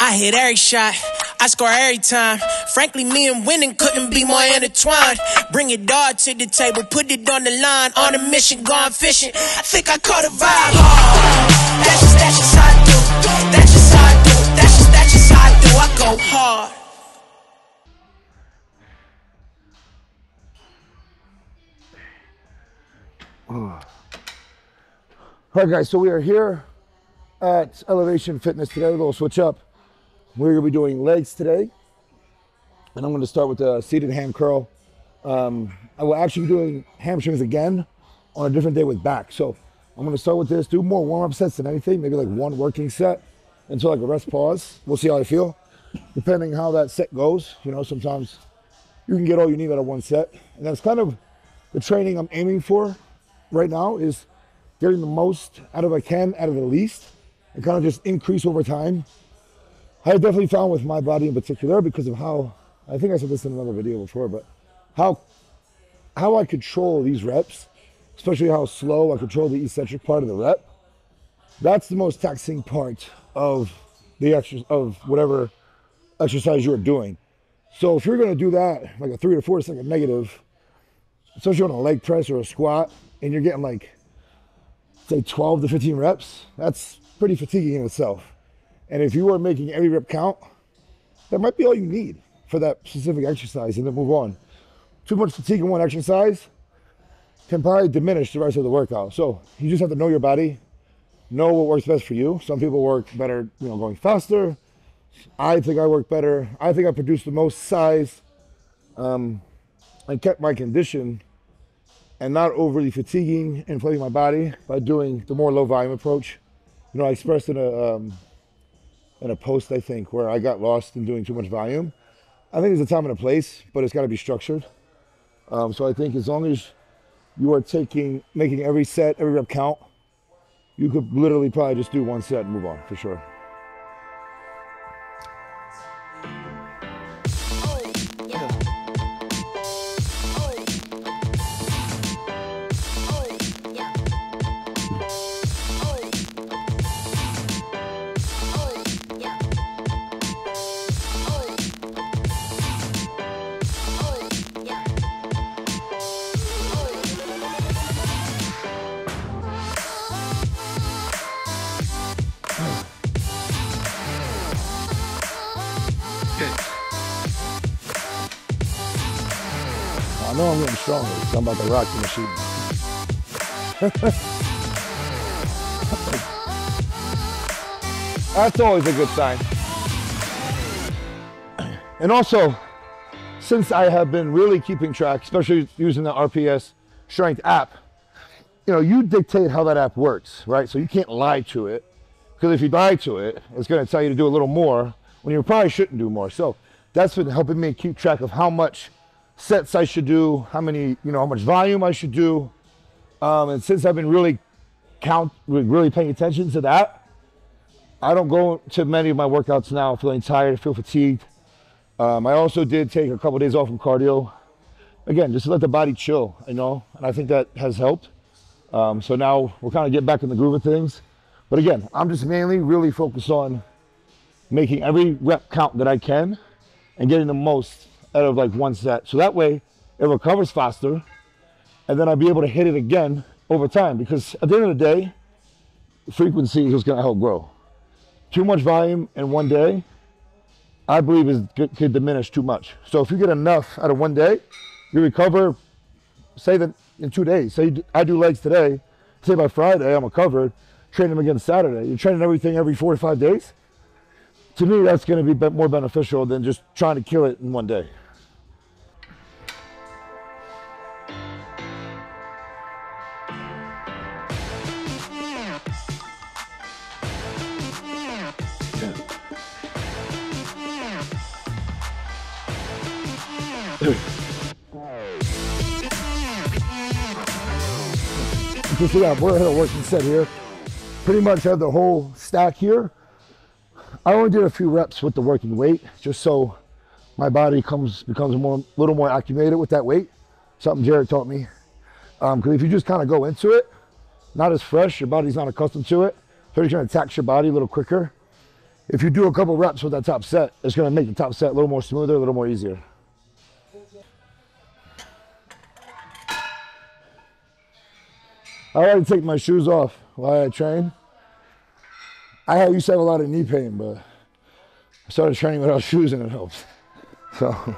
I hit every shot, I score every time. Frankly, me and winning couldn't be more intertwined. Bring it all to the table, put it on the line. On a mission, gone fishing. I think I caught a vibe. Oh, that's just how I do. That's just how I do. That's just how I do. I go hard. All right, guys, so we are here at Elevation Fitness today. We'll switch up. We're going to be doing legs today, and I'm going to start with the seated ham curl. I will actually be doing hamstrings again on a different day with back. So I'm going to start with this, do more warm-up sets than anything, maybe like one working set until like a rest pause. We'll see how I feel, depending how that set goes. You know, sometimes you can get all you need out of one set, and that's kind of the training I'm aiming for right now, is getting the most out of I can out of the least, and kind of just increase over time. I definitely found with my body in particular, because of how, I think I said this in another video before, but how I control these reps, especially how slow I control the eccentric part of the rep. That's the most taxing part of the of whatever exercise you're doing. So if you're going to do that, like a 3 to 4 second negative, especially on a leg press or a squat, and you're getting like, say 12 to 15 reps, that's pretty fatiguing in itself. And if you are making every rep count, that might be all you need for that specific exercise, and then move on. Too much fatigue in one exercise can probably diminish the rest of the workout. So you just have to know your body, know what works best for you. Some people work better, you know, going faster. I think I work better. I think I produce the most size and kept my condition and not overly fatiguing and inflating my body by doing the more low volume approach. You know, I expressed in a post, I think, where I got lost in doing too much volume. I think there's a time and a place, but it's got to be structured. So I think as long as you are making every set, every rep count, you could literally probably just do one set and move on, for sure. I know I'm getting stronger because I'm about to rock the machine. That's always a good sign. And also, since I have been really keeping track, especially using the RPS Strength app, you know, you dictate how that app works, right? So you can't lie to it, because if you lie to it, it's going to tell you to do a little more when you probably shouldn't do more. So that's been helping me keep track of how much sets I should do, how much volume I should do. And since I've been really paying attention to that, I don't go to many of my workouts now feeling tired, feel fatigued. I also did take a couple of days off from cardio. Again, just to let the body chill, you know, and I think that has helped. So now we're kind of getting back in the groove of things. But again, I'm just mainly really focused on making every rep count that I can and getting the most out of like one set. So that way it recovers faster, and then I'll be able to hit it again over time, because at the end of the day, frequency is what's going to help grow. Too much volume in one day, I believe, could diminish too much. So if you get enough out of one day, you recover, say that in 2 days. Say I do legs today, say by Friday I'm recovered, train them again Saturday. You're training everything every 4 to 5 days. To me, that's going to be more beneficial than just trying to kill it in one day. You can see we're at a working set here. Pretty much have the whole stack here. I only did a few reps with the working weight, just so my body becomes a little more acclimated with that weight. Something Jared taught me. Because if you just kind of go into it, not as fresh, your body's not accustomed to it, so you're going to tax your body a little quicker. if you do a couple reps with that top set, it's gonna make the top set a little more smoother, a little more easier. I like to take my shoes off while I train. I used to have a lot of knee pain, but I started training without shoes and it helps. So.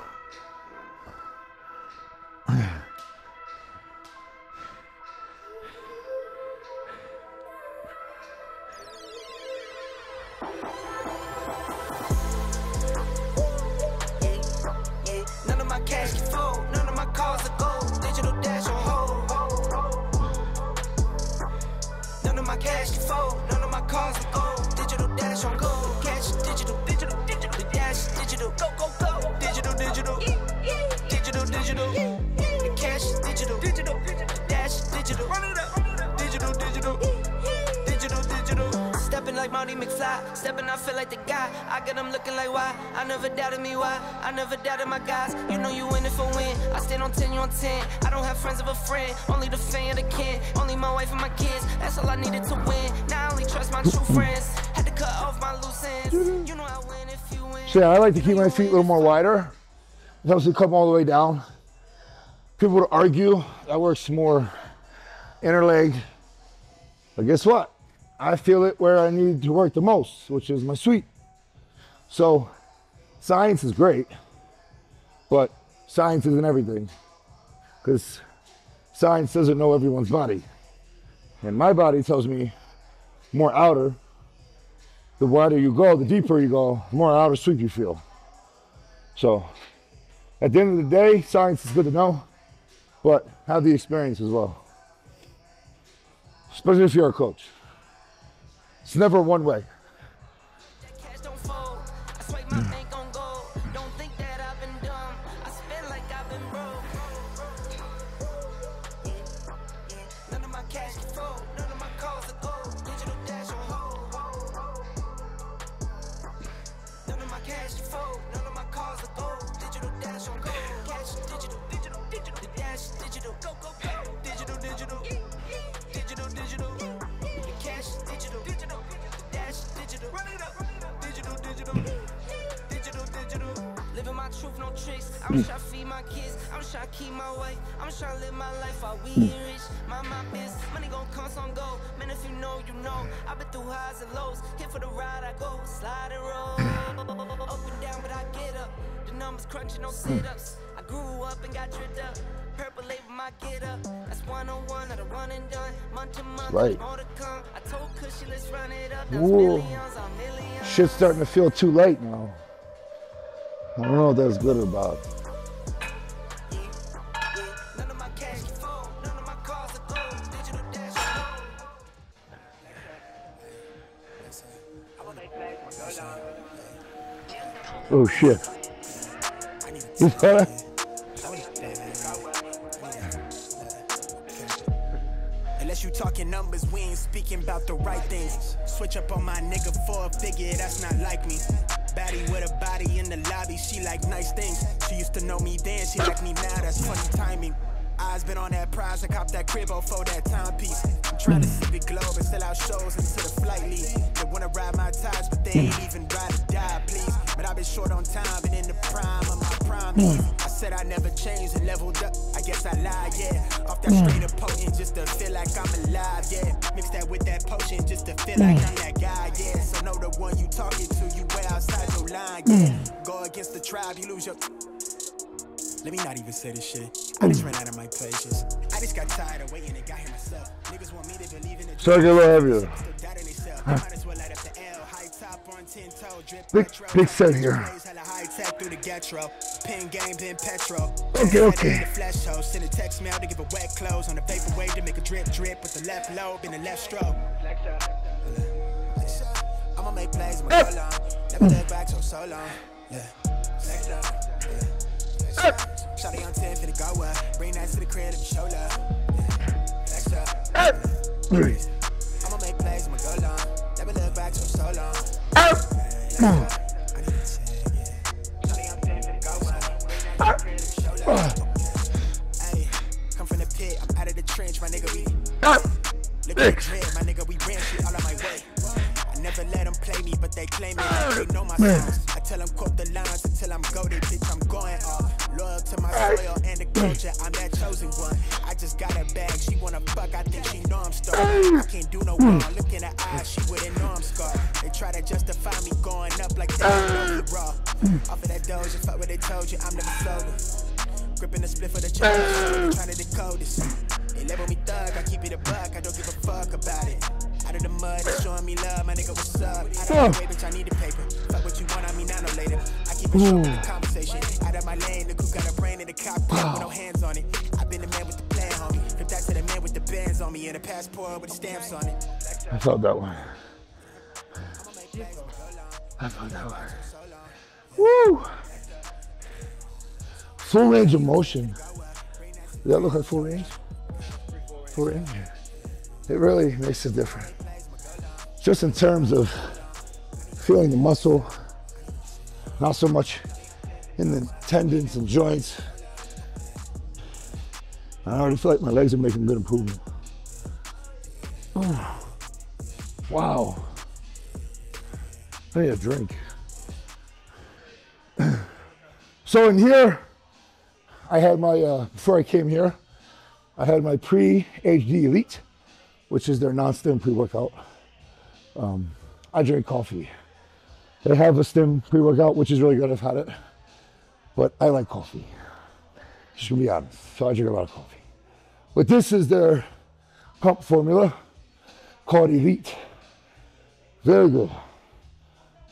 None of my cash can fold, none of my cars are gold, digital dash on hold. None of my cash can fold, none of my cars are gold, digital dash on gold. Cash is digital, the dash is digital, go, digital, digital, the cash is digital, the dash is digital, digital. Stepping like Marty McFly, stepping I feel like the guy. I got them looking like why, I never doubted me why, I never doubted my guys. You know you in it for win, I stand on 10, you on 10. I don't have friends of a friend, only the fan of the kin. Only my wife and my kids, that's all I needed to win. Now I only trust my true friends, had to cut off my loose ends. You know I win if you win. So yeah, I like to keep my feet a little more wider. It helps me come all the way down. People would argue that works more inner leg, but guess what? I feel it where I need to work the most, which is my sweep. So science is great, but science isn't everything, because science doesn't know everyone's body. And my body tells me more outer. The wider you go, the deeper you go, the more outer sweep you feel. So at the end of the day, science is good to know, but have the experience as well. Especially if you're a coach. It's never one way. Living my truth, no tricks. I'm trying to feed my kids. I'm trying to keep my way. I'm trying to live my life while we get rich. My biz, money gon' come, some go. Man, if you know, you know. I've been through highs and lows. Here for the ride, I go. Slide and roll. Up and down, but I get up. The numbers crunching, no sit-ups. I grew up and got dripped up. Purple label, my get up. That's 101, not a run and done. Month to month, right. More to come. I told Cushy, let's run it up. Millions on millions. Shit's starting to feel too late now. I don't know if that's good or bad. Oh shit. You saw that? Unless you talking numbers, we ain't speaking about the right things. Switch up on my nigga for a figure, that's not like me. Baddie with a body in the lobby, she like nice things. She used to know me then, she like me now, that's funny timing. Eyes been on that prize, I copped that crib for that timepiece. I'm trying to see the globe and sell out shows into the flight lead. They wanna ride my ties, but they ain't even ride or die, please. But I've been short on time and in the prime of my prime. I said I never changed and leveled up, I guess I lied, yeah. Off that straight up potent just to feel like I'm alive, yeah. Mix that with that potion just to feel like I'm that guy, yeah. So know the one you talking to, you way outside your line, yeah. Go against the tribe, you lose your... Let me not even say this shit. I just ran out of my pages. I just got tired of waiting and got here myself. Niggas want me to believe in the so I get a little heavier. Big set here. Okay. Flash show, send a text mail to give a wet clothes on the vapor wave to make a drip with the left lobe in the left stroke. I'ma make plays, I'ma go long. Never look back so long. Yeah. Shawty on 10 finna go up. Bring that to the crib and show love. I'ma make plays, I'ma go long. Never look back so long. Shawty on 10 finna go up. Bring that to the crib and show love. Hey, come from the pit, I'm out of the trench, my nigga, we. Look at the drip, my nigga, we ran shit all on my way. I never let them play me. me, but they claim it like they know my songs. I tell them quote the lines until I'm goated, bitch, I'm going off. Loyal to my soil and the culture, I'm that chosen one. I just got a bag, she wanna fuck, I think she know I'm starving. I can't do no wrong, look in her eyes, she wouldn't know I'm scarred. They try to justify me going up like they know me raw. Off of that doja, fuck what they told you, I'm never sober. Gripping the split for the church, they trying to decode this. They label me thug, I keep it a buck, I don't give a fuck about it. Out of the mud, they showing me love, my nigga, what's up? Out of the way, bitch, I need the paper. Fuck what you want, I mean, I know later. I keep it short with the conversation. Out of my lane, the crew got a brain in the cockpit with no hands on it. I've been the man with the plan, homie. From that to the man with the bands on me and a passport with the stamps on it. I felt that one. I felt that one. Woo! Full range of motion. Does that look like full range? Full range? It really makes it different. Just in terms of feeling the muscle, not so much in the tendons and joints. I already feel like my legs are making good improvement. Oh. Wow. I need a drink. So in here, I had my, before I came here, I had my Pre-HD Elite, which is their non-stim pre-workout. I drink coffee. They have a stim pre-workout, which is really good, I've had it. But I like coffee, just gonna be honest. So I drink a lot of coffee. But this is their pump formula called Elite. Very good.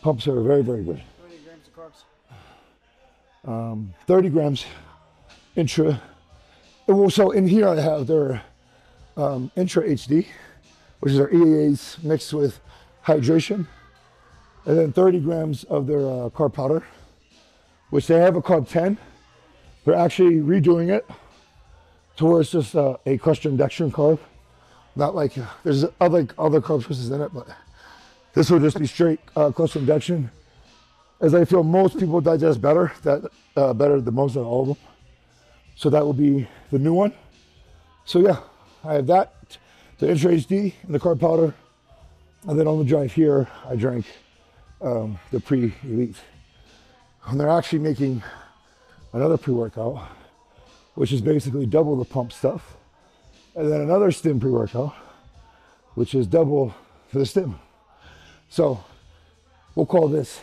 Pumps are very, very good. 20 grams of carbs. 30 grams intra. So in here I have their Intra HD, which is their EAAs mixed with hydration. And then 30 grams of their carb powder, which they have a carb 10. They're actually redoing it to where it's just a cluster and dextrin carb. Not like, there's other carb sources in it, but this will just be straight cluster and dextrin. As I feel most people digest better, better than most of all of them. So that will be the new one. So yeah, I have that, the Intra HD and the carb powder. And then on the drive here, I drank the Pre-Elite. And they're actually making another pre-workout, which is basically double the pump stuff. And then another stim pre-workout, which is double for the stim. So we'll call this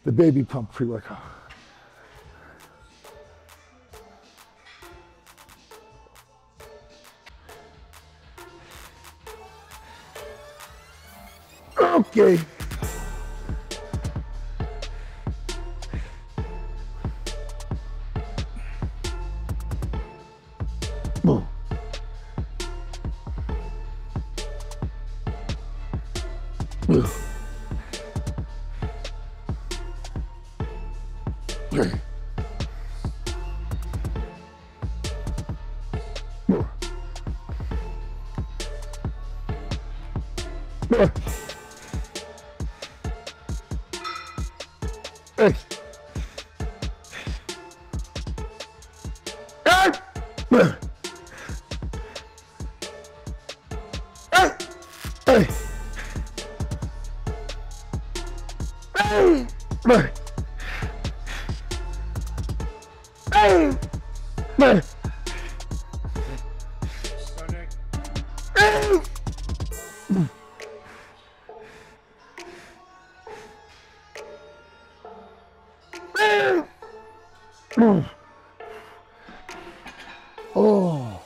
the baby pump pre-workout. Okay. Boom. Oh,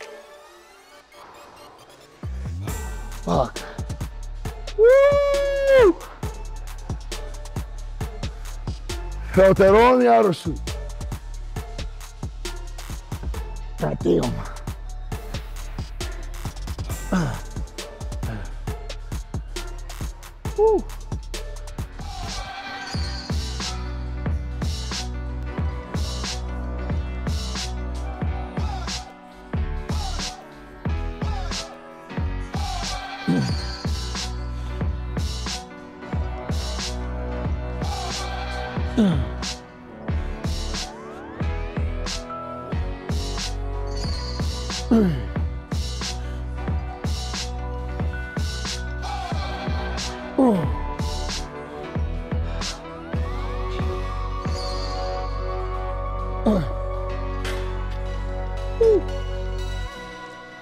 fuck. Woo! Felt that all in the outer suit. God damn. Woo.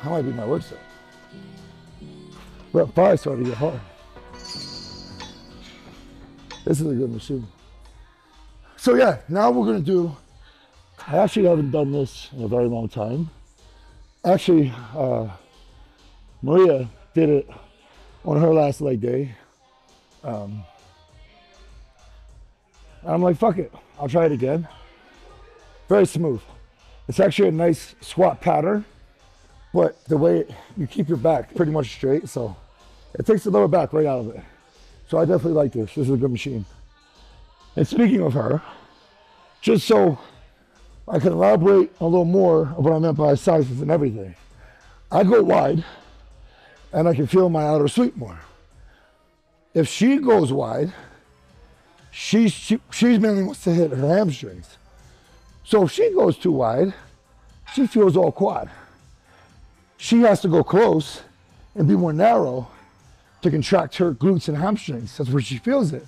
That might be my worst set. Rep 5 started to get hard. This is a good machine. So yeah, now we're gonna do, I actually haven't done this in a very long time. Actually, Maria did it on her last leg day. I'm like, fuck it, I'll try it again. Very smooth. It's actually a nice squat pattern, but the way you keep your back pretty much straight, so it takes the lower back right out of it. So I definitely like this. This is a good machine. And speaking of her, just so I can elaborate a little more of what I meant by sizes and everything, I go wide and I can feel my outer sweep more. If she goes wide, she mainly wants to hit her hamstrings. So if she goes too wide, she feels all quad. She has to go close and be more narrow to contract her glutes and hamstrings. That's where she feels it.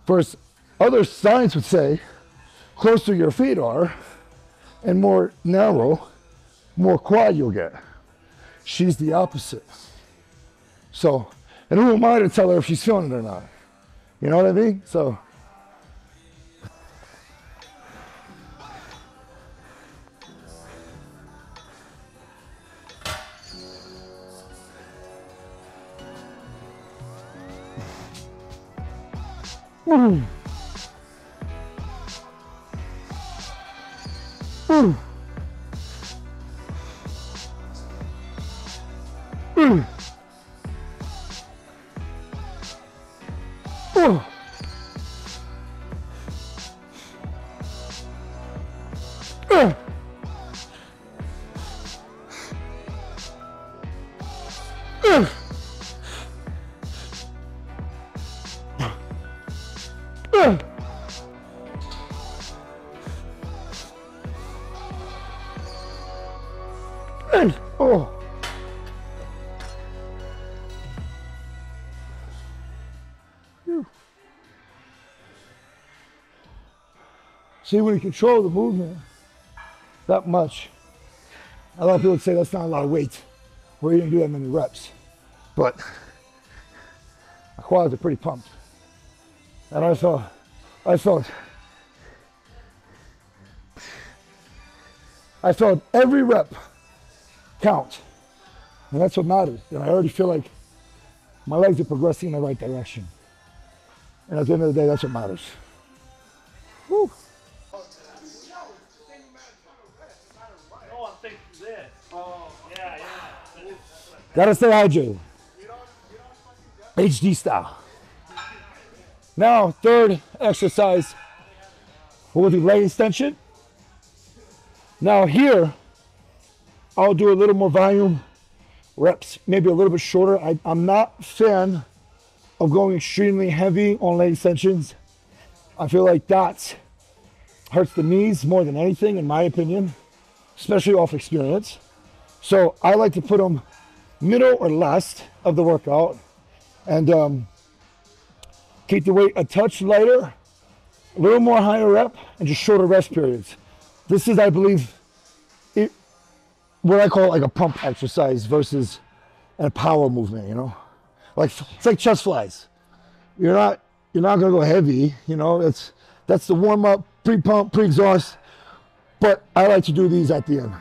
First, other science would say, closer your feet are and more narrow, more quad you'll get. She's the opposite. So, and who am I to tell her if she's feeling it or not? You know what I mean? So, oh. See, when you control the movement that much, a lot of people would say that's not a lot of weight, where you didn't do that many reps. But my quads are pretty pumped. And I felt every rep count. And that's what matters. And I already feel like my legs are progressing in the right direction. And at the end of the day, that's what matters. Whew. Gotta stay hydrated. HD style. Now, third exercise, we'll do leg extension. Now here, I'll do a little more volume, reps, maybe a little bit shorter. I'm not a fan of going extremely heavy on leg extensions. I feel like that hurts the knees more than anything, in my opinion, especially off experience. So I like to put them middle or last of the workout and keep the weight a touch lighter, a little more higher rep, and just shorter rest periods. This is, I believe, what I call like a pump exercise versus a power movement, you know? Like, it's like chest flies. You're not gonna go heavy, you know? That's the warm up, pre-pump, pre-exhaust. But I like to do these at the end.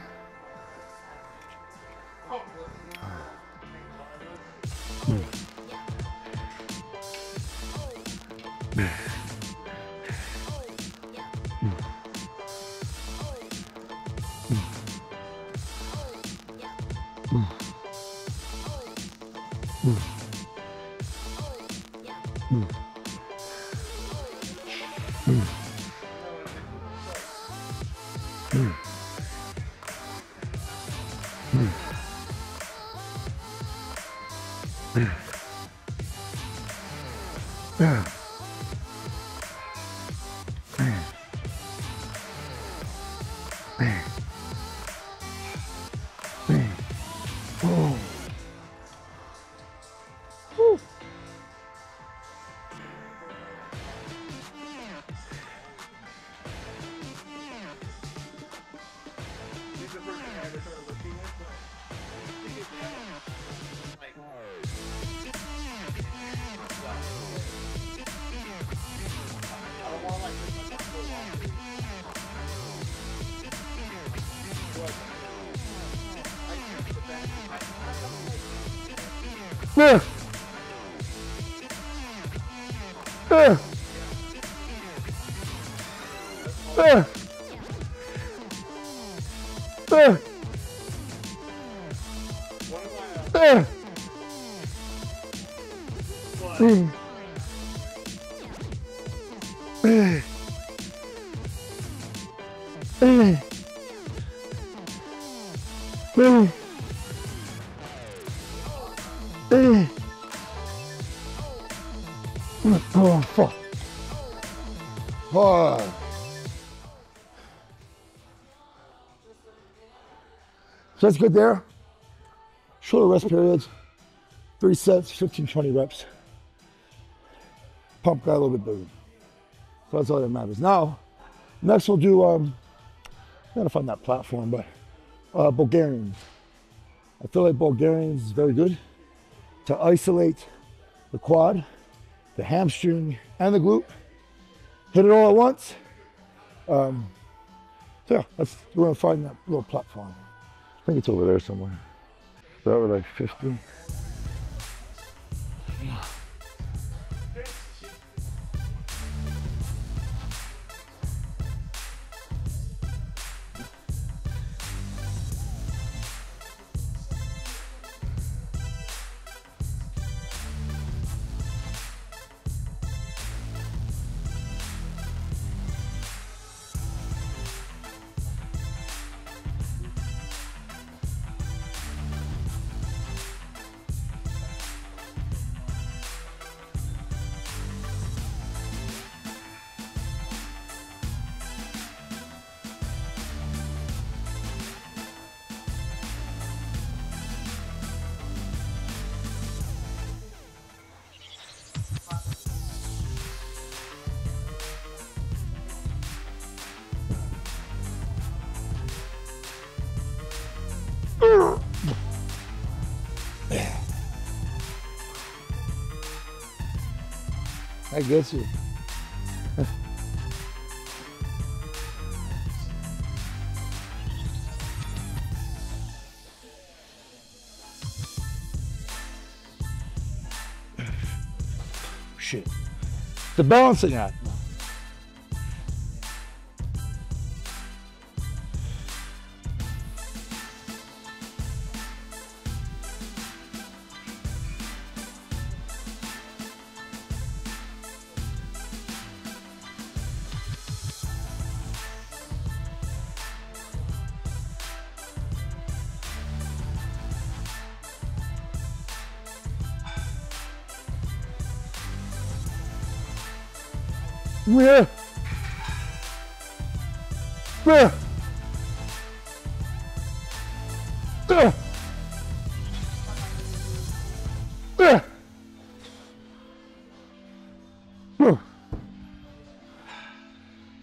Oh, fuck. Oh. So that's good there. Shorter rest periods. 3 sets, 15, 20 reps. Pump got a little bit bigger. So that's all that matters. Now, next we'll do, I gotta find that platform, but Bulgarians. I feel like Bulgarians is very good to isolate the quad, the hamstring, and the glute. Hit it all at once. So yeah, we're gonna find that little platform. I think it's over there somewhere. Start with like 50. I get you. Shit. The balancing act. Yeah. Yeah. Yeah. Yeah. Woo.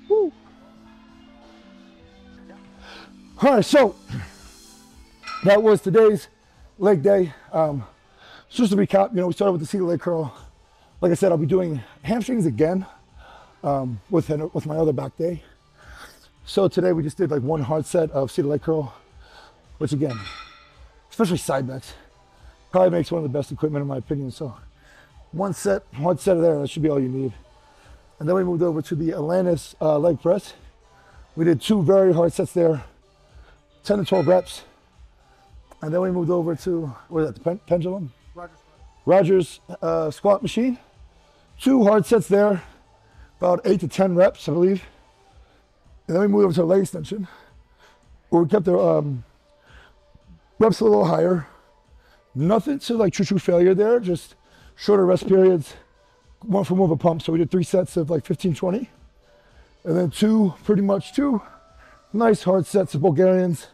Woo. All right, so that was today's leg day. So just to recap, we started with the seated leg curl. Like I said, I'll be doing hamstrings again with my other back day. So today we just did like one hard set of seated leg curl, which again, especially side bends, probably makes one of the best equipment in my opinion. So one set, hard set of there, that should be all you need. And then we moved over to the Atlantis leg press. We did 2 very hard sets there, 10 to 12 reps. And then we moved over to, what is that, the pendulum? Rogers squat machine. 2 hard sets there, about 8 to 10 reps, I believe. And then we moved over to a leg extension, where we kept the reps a little higher. Nothing to like true failure there, just shorter rest periods, one for more of a pump. So we did 3 sets of like 15, 20. And then 2 nice hard sets of Bulgarians.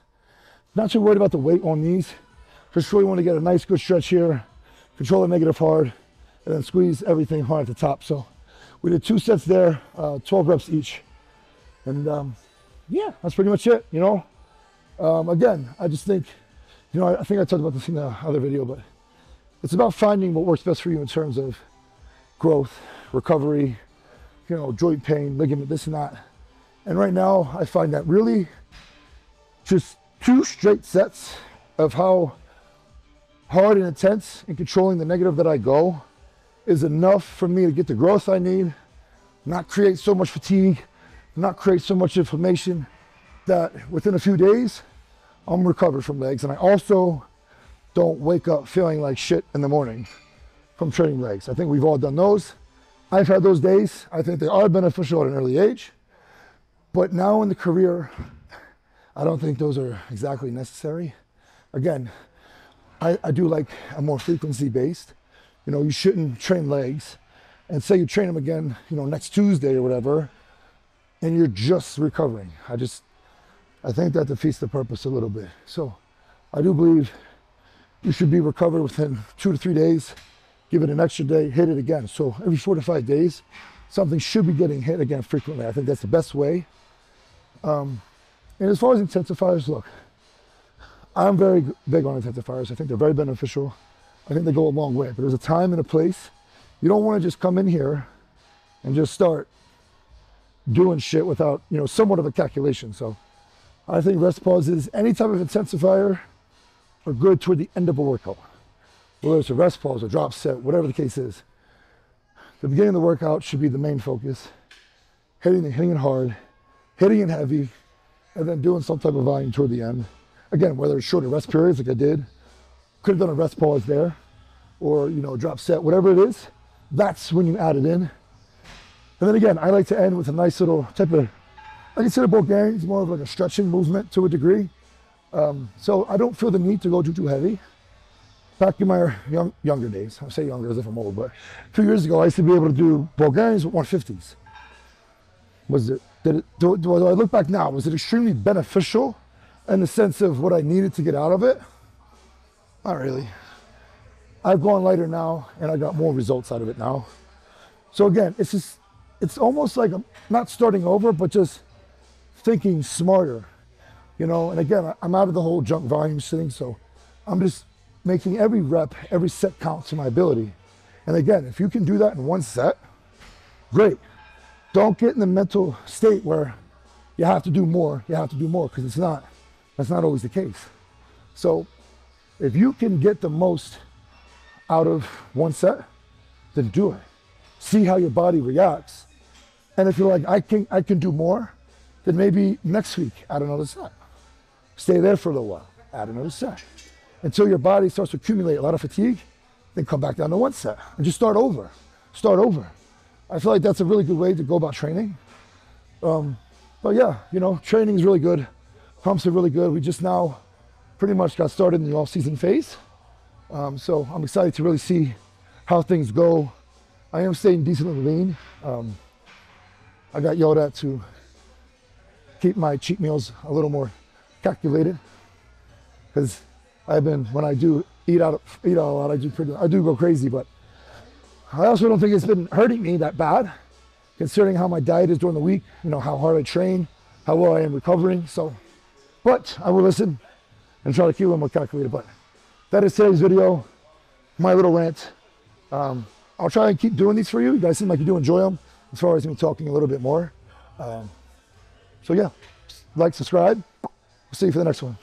Not too worried about the weight on these. Just really want to get a nice good stretch here, control the negative hard, and then squeeze everything hard at the top. So we did 2 sets there, 12 reps each. And yeah, that's pretty much it, Again, I just think, I think I talked about this in the other video, but it's about finding what works best for you in terms of growth, recovery, joint pain, ligament, this and that. And right now, I find that really just 2 straight sets of how hard and intense in controlling the negative that I go is enough for me to get the growth I need, not create so much fatigue, not create so much inflammation, that within a few days, I'm recovered from legs. And I also don't wake up feeling like shit in the morning from training legs. I think we've all done those. I've had those days. I think they are beneficial at an early age. But now in the career, I don't think those are exactly necessary. Again, I do like a more frequency-based. You know, you shouldn't train legs and say you train them again, you know, next Tuesday or whatever, and you're just recovering. I think that defeats the purpose a little bit. So I do believe you should be recovered within 2 to 3 days, give it an extra day, hit it again. So every 4 to 5 days, something should be getting hit again frequently. I think that's the best way. And as far as intensifiers, look, I'm very big on intensifiers. I think they're very beneficial. I think they go a long way, but there's a time and a place. You don't want to just come in here and just start doing shit without, you know, somewhat of a calculation. So I think rest pauses, any type of intensifier, are good toward the end of a workout. Whether it's a rest pause, a drop set, whatever the case is. The beginning of the workout should be the main focus. Hitting it hard, hitting it heavy, and then doing some type of volume toward the end. Again, whether it's shorter rest periods like I did, could have done a rest pause there, or, you know, drop set, whatever it is, that's when you add it in. And then again, I like to end with a nice little type of, I consider Bulgarians more of like a stretching movement to a degree. So I don't feel the need to go too heavy. Back in my younger days, I say younger as if I'm old, but a few years ago, I used to be able to do Bulgarians with 150s. Do I look back now, was it extremely beneficial in the sense of what I needed to get out of it? Not really. I've gone lighter now, and I got more results out of it now. So again, it's almost like I'm not starting over, but just thinking smarter, you know? And again, I'm out of the whole junk volume thing, so I'm just making every rep, every set count to my ability. And again, if you can do that in one set, great. Don't get in the mental state where you have to do more, because that's not always the case. So if you can get the most out of one set, then do it. See how your body reacts. And if you're like, I can do more, then maybe next week add another set. Stay there for a little while, add another set. Until your body starts to accumulate a lot of fatigue, then come back down to one set and just start over. I feel like that's a really good way to go about training. But yeah, you know, training is really good. Pumps are really good. We just now pretty much got started in the off-season phase. So I'm excited to really see how things go. I am staying decently lean. I got yelled at to keep my cheat meals a little more calculated, because when I do eat out a lot, I do go crazy, but I also don't think it's been hurting me that bad, considering how my diet is during the week, you know, how hard I train, how well I am recovering. So, but I will listen and try to keep a little more calculated. But that is today's video, my little rant. I'll try and keep doing these for you. You guys seem like you do enjoy them, as far as me talking a little bit more. So yeah, like, subscribe. We'll see you for the next one.